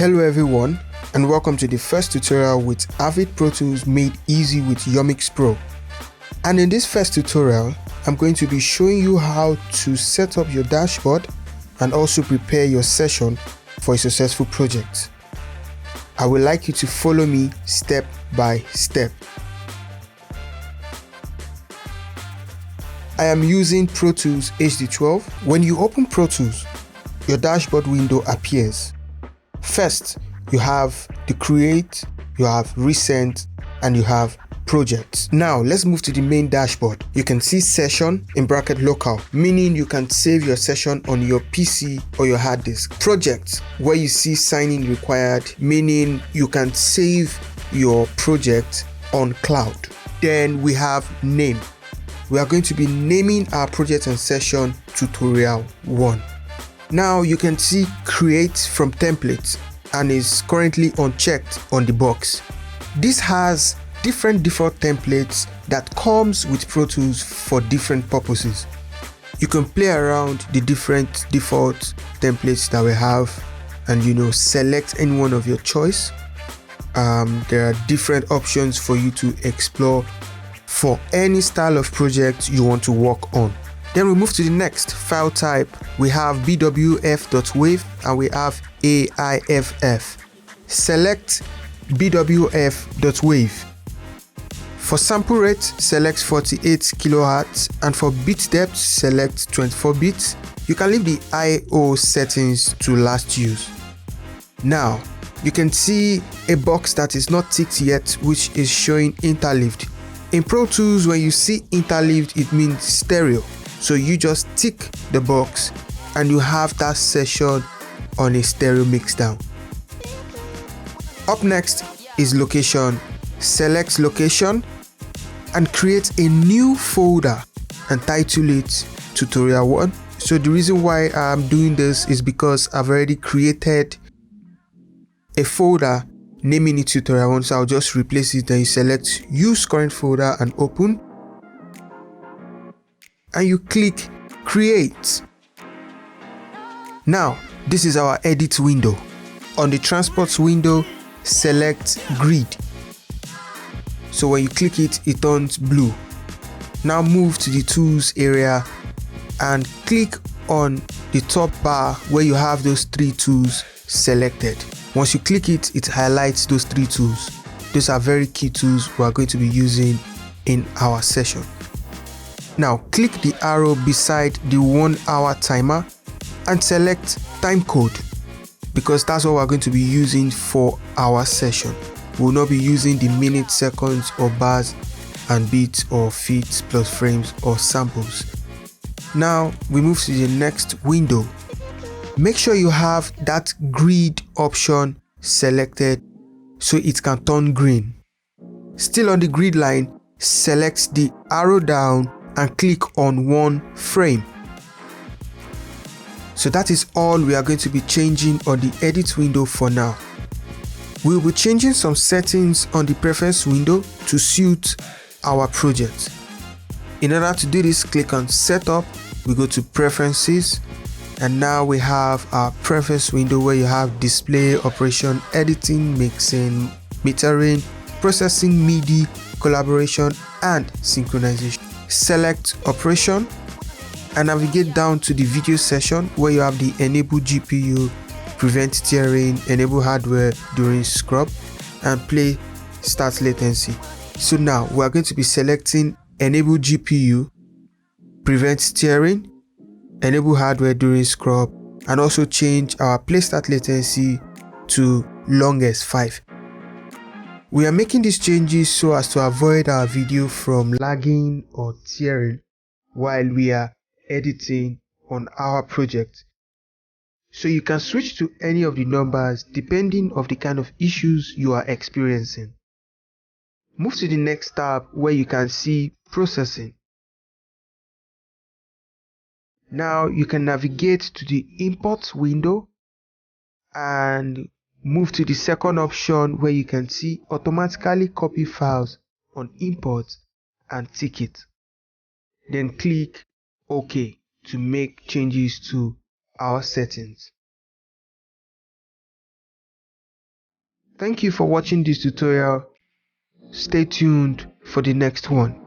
Hello everyone, and welcome to the first tutorial with Avid Pro Tools made easy with Yomix Pro. And in this first tutorial, I'm going to be showing you how to set up your dashboard and also prepare your session for a successful project. I would like you to follow me step by step. I am using Pro Tools HD12. When you open Pro Tools, your dashboard window appears. First, you have the Create, you have Recent, and you have Projects. Now, let's move to the main dashboard. You can see Session in bracket local, meaning you can save your session on your PC or your hard disk. Projects, where you see sign-in required, meaning you can save your project on cloud. Then we have Name. We are going to be naming our project and session Tutorial 1. Now you can see Create from Templates and is currently unchecked on the box. This has different default templates that comes with Pro Tools for different purposes. You can play around the different default templates that we have and select any one of your choice. There are different options for you to explore for any style of project you want to work on. Then we move to the next file type. We have bwf.wave and we have AIFF. Select bwf.wave. For sample rate, select 48 kHz, and for bit depth, select 24 bits. You can leave the I/O settings to last use. Now, you can see a box that is not ticked yet, which is showing interleaved. In Pro Tools, when you see interleaved, it means stereo. So you just tick the box and you have that session on a stereo mixdown. Up next is location. Select location and create a new folder and title it Tutorial 1. So the reason why I'm doing this is because I've already created a folder naming it Tutorial 1. So I'll just replace it. Then you select Use Current Folder and Open. And you click Create. Now, this is our edit window. On the transports window, select Grid. So when you click it, it turns blue. Now move to the tools area and click on the top bar where you have those three tools selected. Once you click it, it highlights those three tools. Those are very key tools we are going to be using in our session. Now click the arrow beside the 1 hour timer and select time code, because that's what we're going to be using for our session. We will not be using the minutes, seconds, or bars and beats or feet plus frames or samples. Now we move to the next window. Make sure you have that grid option selected so it can turn green. Still on the grid line, select the arrow down and click on 1 frame. So that is all we are going to be changing on the edit window for now. We will be changing some settings on the preference window to suit our project. In order to do this, click on Setup, we go to Preferences, and now we have our preference window where you have display, operation, editing, mixing, metering, processing, MIDI, collaboration, and synchronization. Select operation and navigate down to the video session where you have the enable GPU, prevent tearing, enable hardware during scrub, and play start latency. So now we are going to be selecting enable GPU, prevent tearing, enable hardware during scrub, and also change our play start latency to longest 5. We are making these changes so as to avoid our video from lagging or tearing while we are editing on our project. So you can switch to any of the numbers depending on the kind of issues you are experiencing. Move to the next tab where you can see processing. Now you can navigate to the import window and move to the second option where you can see automatically copy files on import and tick it. Then click OK to make changes to our settings. Thank you for watching this tutorial. Stay tuned for the next one.